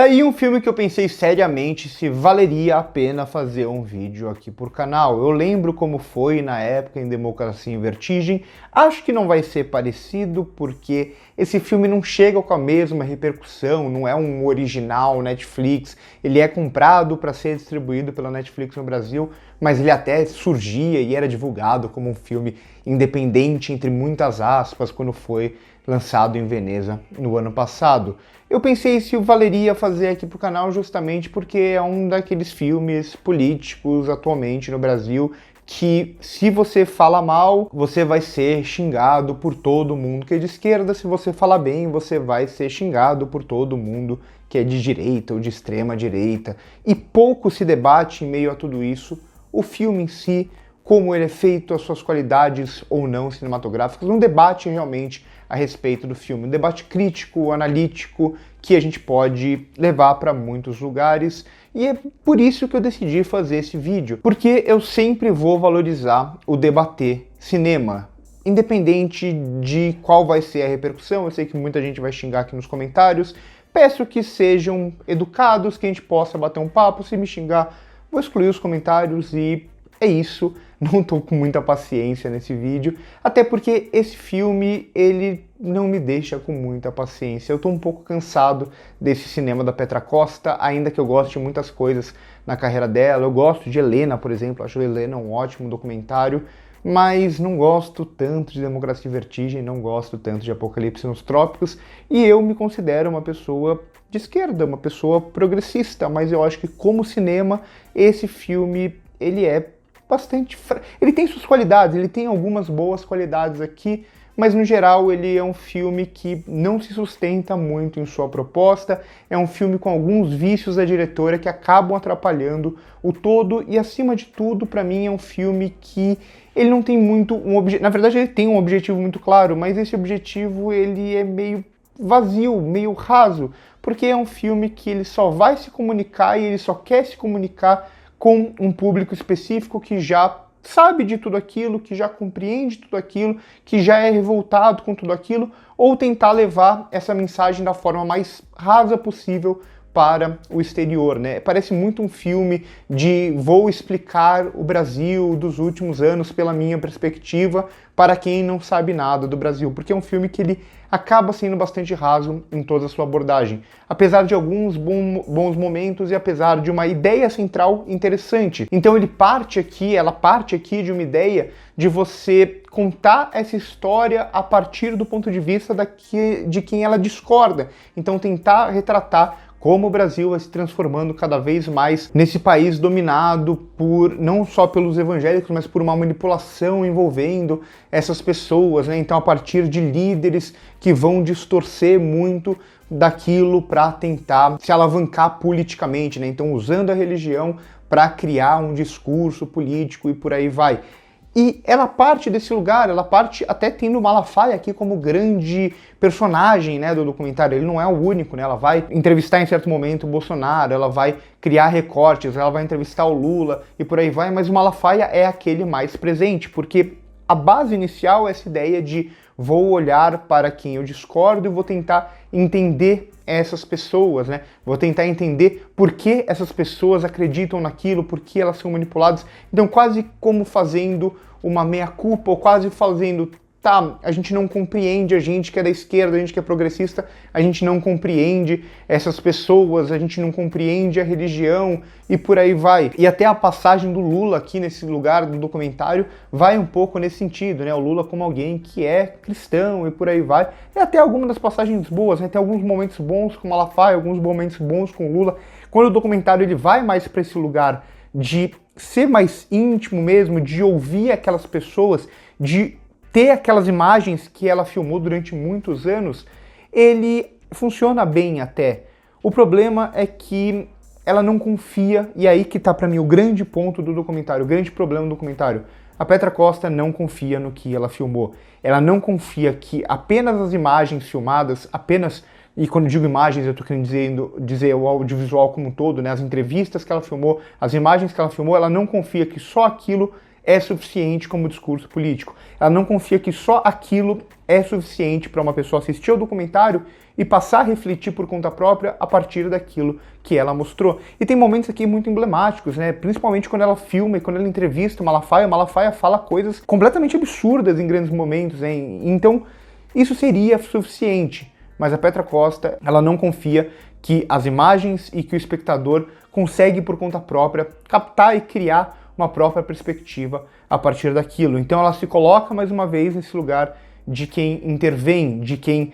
Tá aí um filme que eu pensei seriamente se valeria a pena fazer um vídeo aqui por canal. Eu lembro como foi na época em Democracia em Vertigem. Acho que não vai ser parecido porque esse filme não chega com a mesma repercussão, não é um original Netflix. Ele é comprado para ser distribuído pela Netflix no Brasil, mas ele até surgia e era divulgado como um filme independente, entre muitas aspas, quando foi lançado em Veneza no ano passado. Eu pensei se valeria fazer aqui pro canal justamente porque é um daqueles filmes políticos atualmente no Brasil que, se você fala mal, você vai ser xingado por todo mundo que é de esquerda. Se você falar bem, você vai ser xingado por todo mundo que é de direita ou de extrema direita. E pouco se debate em meio a tudo isso o filme em si, como ele é feito, as suas qualidades ou não cinematográficas, um debate realmente a respeito do filme, um debate crítico, analítico, que a gente pode levar para muitos lugares, e é por isso que eu decidi fazer esse vídeo, porque eu sempre vou valorizar o debater cinema, independente de qual vai ser a repercussão. Eu sei que muita gente vai xingar aqui nos comentários, peço que sejam educados, que a gente possa bater um papo. Se me xingar, vou excluir os comentários e é isso. Não tô com muita paciência nesse vídeo, até porque esse filme, ele não me deixa com muita paciência. Eu tô um pouco cansado desse cinema da Petra Costa, ainda que eu goste de muitas coisas na carreira dela. Eu gosto de Helena, por exemplo, acho Helena um ótimo documentário, mas não gosto tanto de Democracia em Vertigem, não gosto tanto de Apocalipse nos Trópicos, e eu me considero uma pessoa de esquerda, uma pessoa progressista, mas eu acho que como cinema, esse filme, ele é bastante... Ele tem suas qualidades, ele tem algumas boas qualidades aqui, mas no geral ele é um filme que não se sustenta muito em sua proposta, é um filme com alguns vícios da diretora que acabam atrapalhando o todo, e acima de tudo, para mim, é um filme que ele não tem muito um objetivo. Na verdade, ele tem um objetivo muito claro, mas esse objetivo ele é meio vazio, meio raso, porque é um filme que ele só vai se comunicar e ele só quer se comunicar com um público específico que já sabe de tudo aquilo, que já compreende tudo aquilo, que já é revoltado com tudo aquilo, ou tentar levar essa mensagem da forma mais rasa possível para o exterior, né? Parece muito um filme de vou explicar o Brasil dos últimos anos pela minha perspectiva para quem não sabe nada do Brasil, porque é um filme que ele acaba sendo bastante raso em toda a sua abordagem, apesar de alguns bons momentos e apesar de uma ideia central interessante. Então ela parte aqui de uma ideia de você contar essa história a partir do ponto de vista de quem ela discorda, então tentar retratar como o Brasil vai se transformando cada vez mais nesse país dominado por, não só pelos evangélicos, mas por uma manipulação envolvendo essas pessoas, né? Então, a partir de líderes que vão distorcer muito daquilo para tentar se alavancar politicamente, né? Então, usando a religião para criar um discurso político e por aí vai. E ela parte desse lugar, ela parte até tendo o Malafaia aqui como grande personagem, né, do documentário. Ele não é o único, né? Ela vai entrevistar em certo momento o Bolsonaro, ela vai criar recortes, ela vai entrevistar o Lula e por aí vai, mas o Malafaia é aquele mais presente, porque a base inicial é essa ideia de vou olhar para quem eu discordo e vou tentar entender essas pessoas, né? Vou tentar entender por que essas pessoas acreditam naquilo, por que elas são manipuladas. Então, quase como fazendo uma meia-culpa, ou quase fazendo, tá, a gente não compreende, a gente que é da esquerda, a gente que é progressista, a gente não compreende essas pessoas, a gente não compreende a religião e por aí vai. E até a passagem do Lula aqui nesse lugar do documentário vai um pouco nesse sentido, né? O Lula como alguém que é cristão e por aí vai. E até algumas das passagens boas, né? Tem alguns momentos bons com Malafaia, alguns momentos bons com o Lula. Quando o documentário ele vai mais para esse lugar de ser mais íntimo mesmo, de ouvir aquelas pessoas, de ter aquelas imagens que ela filmou durante muitos anos, ele funciona bem até. O problema é que ela não confia, e aí que tá pra mim o grande ponto do documentário, o grande problema do documentário. A Petra Costa não confia no que ela filmou. Ela não confia que apenas as imagens filmadas, e quando eu digo imagens eu tô querendo dizer o audiovisual como um todo, né? As entrevistas que ela filmou, as imagens que ela filmou, ela não confia que só aquilo é suficiente como discurso político. Ela não confia que só aquilo é suficiente para uma pessoa assistir ao documentário e passar a refletir por conta própria a partir daquilo que ela mostrou. E tem momentos aqui muito emblemáticos, né? Principalmente quando ela filma e quando ela entrevista o Malafaia fala coisas completamente absurdas em grandes momentos, né? Então, isso seria suficiente. Mas a Petra Costa, ela não confia que as imagens e que o espectador consegue por conta própria captar e criar uma própria perspectiva a partir daquilo. Então ela se coloca mais uma vez nesse lugar de quem intervém, de quem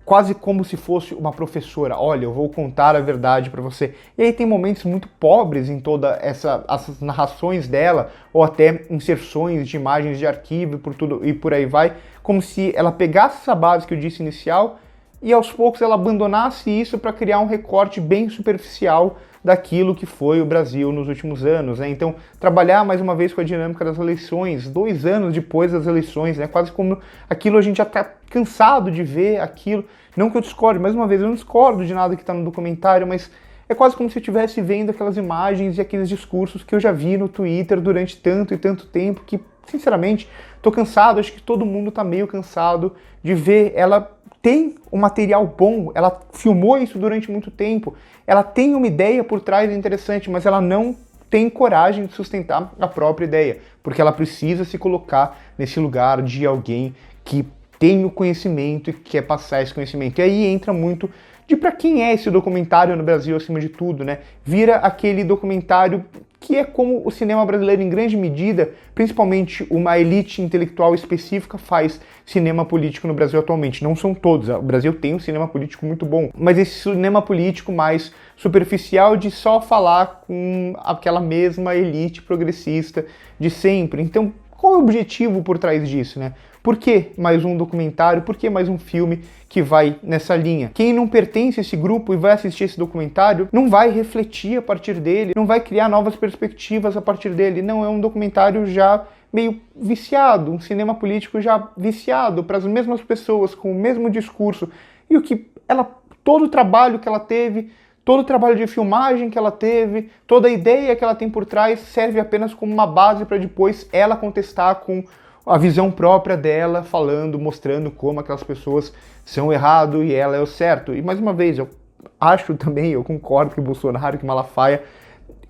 quase como se fosse uma professora. Olha, eu vou contar a verdade para você. E aí tem momentos muito pobres em toda essas narrações dela, ou até inserções de imagens de arquivo e por aí vai, como se ela pegasse essa base que eu disse inicial e aos poucos ela abandonasse isso para criar um recorte bem superficial daquilo que foi o Brasil nos últimos anos, né? Então, trabalhar mais uma vez com a dinâmica das eleições, 2 anos depois das eleições, né? Quase como aquilo a gente já está cansado de ver aquilo. Não que eu discorde, mais uma vez, eu não discordo de nada que está no documentário, mas é quase como se eu estivesse vendo aquelas imagens e aqueles discursos que eu já vi no Twitter durante tanto e tanto tempo que, sinceramente, estou cansado, acho que todo mundo está meio cansado de ver. Ela tem um material bom, ela filmou isso durante muito tempo, ela tem uma ideia por trás interessante, mas ela não tem coragem de sustentar a própria ideia, porque ela precisa se colocar nesse lugar de alguém que tem o conhecimento e quer passar esse conhecimento. E aí entra muito de para quem é esse documentário no Brasil, acima de tudo, né? Vira aquele documentário que é como o cinema brasileiro, em grande medida, principalmente uma elite intelectual específica, faz cinema político no Brasil atualmente. Não são todos, o Brasil tem um cinema político muito bom, mas esse cinema político mais superficial de só falar com aquela mesma elite progressista de sempre. Então, qual é o objetivo por trás disso, né? Por que mais um documentário? Por que mais um filme que vai nessa linha? Quem não pertence a esse grupo e vai assistir esse documentário não vai refletir a partir dele, não vai criar novas perspectivas a partir dele. Não, é um documentário já meio viciado, um cinema político já viciado para as mesmas pessoas, com o mesmo discurso. E todo o trabalho que ela teve, todo o trabalho de filmagem que ela teve, toda a ideia que ela tem por trás serve apenas como uma base para depois ela contestar com a visão própria dela, falando, mostrando como aquelas pessoas são errado e ela é o certo. E mais uma vez, eu acho também, eu concordo que Bolsonaro, que Malafaia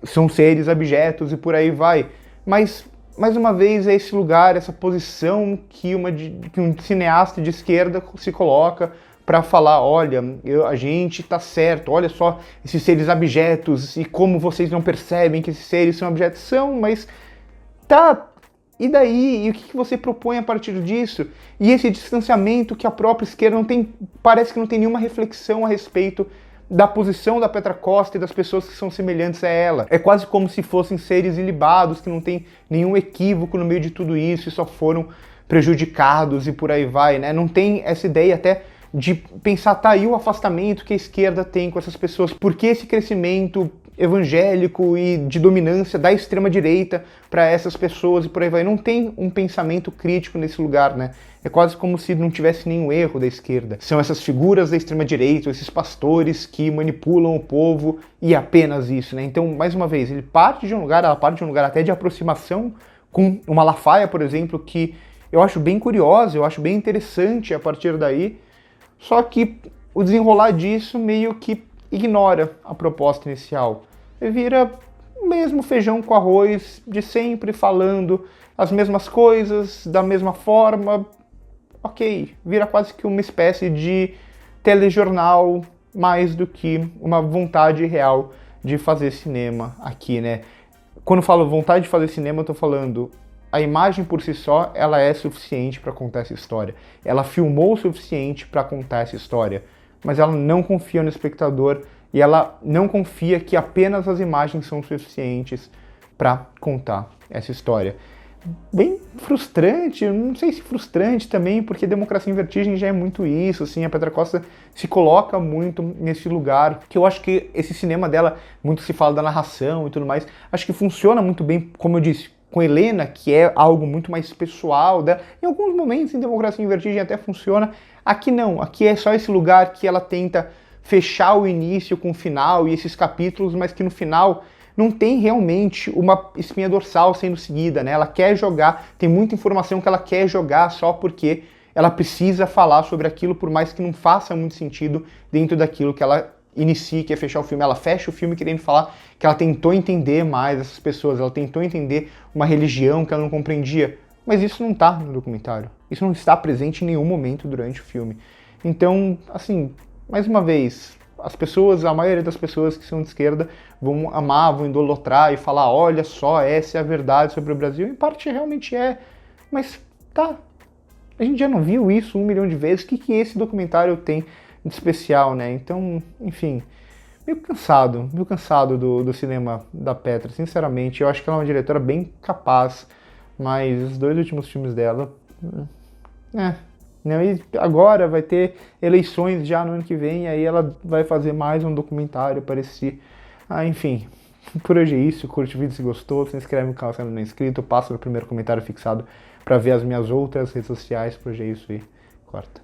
são seres abjetos e por aí vai. Mas, mais uma vez, é esse lugar, essa posição que um cineasta de esquerda se coloca para falar, olha, a gente tá certo, olha só esses seres abjetos e como vocês não percebem que esses seres são abjetos. São, mas tá... E daí? E o que você propõe a partir disso? E esse distanciamento que a própria esquerda não tem, parece que não tem nenhuma reflexão a respeito da posição da Petra Costa e das pessoas que são semelhantes a ela. É quase como se fossem seres ilibados, que não tem nenhum equívoco no meio de tudo isso e só foram prejudicados e por aí vai, né? Não tem essa ideia até de pensar, tá aí o afastamento que a esquerda tem com essas pessoas, por que esse crescimento evangélico e de dominância da extrema-direita para essas pessoas e por aí vai. Não tem um pensamento crítico nesse lugar, né? É quase como se não tivesse nenhum erro da esquerda. São essas figuras da extrema-direita, esses pastores que manipulam o povo e apenas isso, né? Então, mais uma vez, ela parte de um lugar até de aproximação com o Malafaia, por exemplo, que eu acho bem curiosa, eu acho bem interessante a partir daí, só que o desenrolar disso meio que ignora a proposta inicial. E vira o mesmo feijão com arroz de sempre, falando as mesmas coisas, da mesma forma. Ok, vira quase que uma espécie de telejornal, mais do que uma vontade real de fazer cinema aqui, né? Quando eu falo vontade de fazer cinema, eu tô falando a imagem por si só, ela é suficiente para contar essa história. Ela filmou o suficiente para contar essa história, mas ela não confia no espectador e ela não confia que apenas as imagens são suficientes para contar essa história. Bem frustrante, não sei se frustrante também, porque Democracia em Vertigem já é muito isso, assim, a Petra Costa se coloca muito nesse lugar, que eu acho que esse cinema dela, muito se fala da narração e tudo mais, acho que funciona muito bem, como eu disse, com Helena, que é algo muito mais pessoal dela. Em alguns momentos em Democracia em Vertigem até funciona, aqui não, aqui é só esse lugar que ela tenta fechar o início com o final e esses capítulos, mas que no final não tem realmente uma espinha dorsal sendo seguida, né? Ela quer jogar, tem muita informação que ela quer jogar só porque ela precisa falar sobre aquilo, por mais que não faça muito sentido dentro daquilo que ela inicia, que é fechar o filme. Ela fecha o filme querendo falar que ela tentou entender mais essas pessoas, ela tentou entender uma religião que ela não compreendia. Mas isso não está no documentário. Isso não está presente em nenhum momento durante o filme. Então, assim, mais uma vez, as pessoas, a maioria das pessoas que são de esquerda vão amar, vão idolatrar e falar, olha só, essa é a verdade sobre o Brasil. Em parte realmente é, mas tá. A gente já não viu isso 1 milhão de vezes. O que esse documentário tem de especial, né? Então, enfim, meio cansado do cinema da Petra, sinceramente. Eu acho que ela é uma diretora bem capaz, mas os 2 últimos filmes dela, né? E agora vai ter eleições já no ano que vem, aí ela vai fazer mais um documentário, parece. Enfim, por hoje é isso. Curte o vídeo se gostou, se inscreve no canal se ainda não é inscrito, passa no primeiro comentário fixado para ver as minhas outras redes sociais. Por hoje é isso e corta.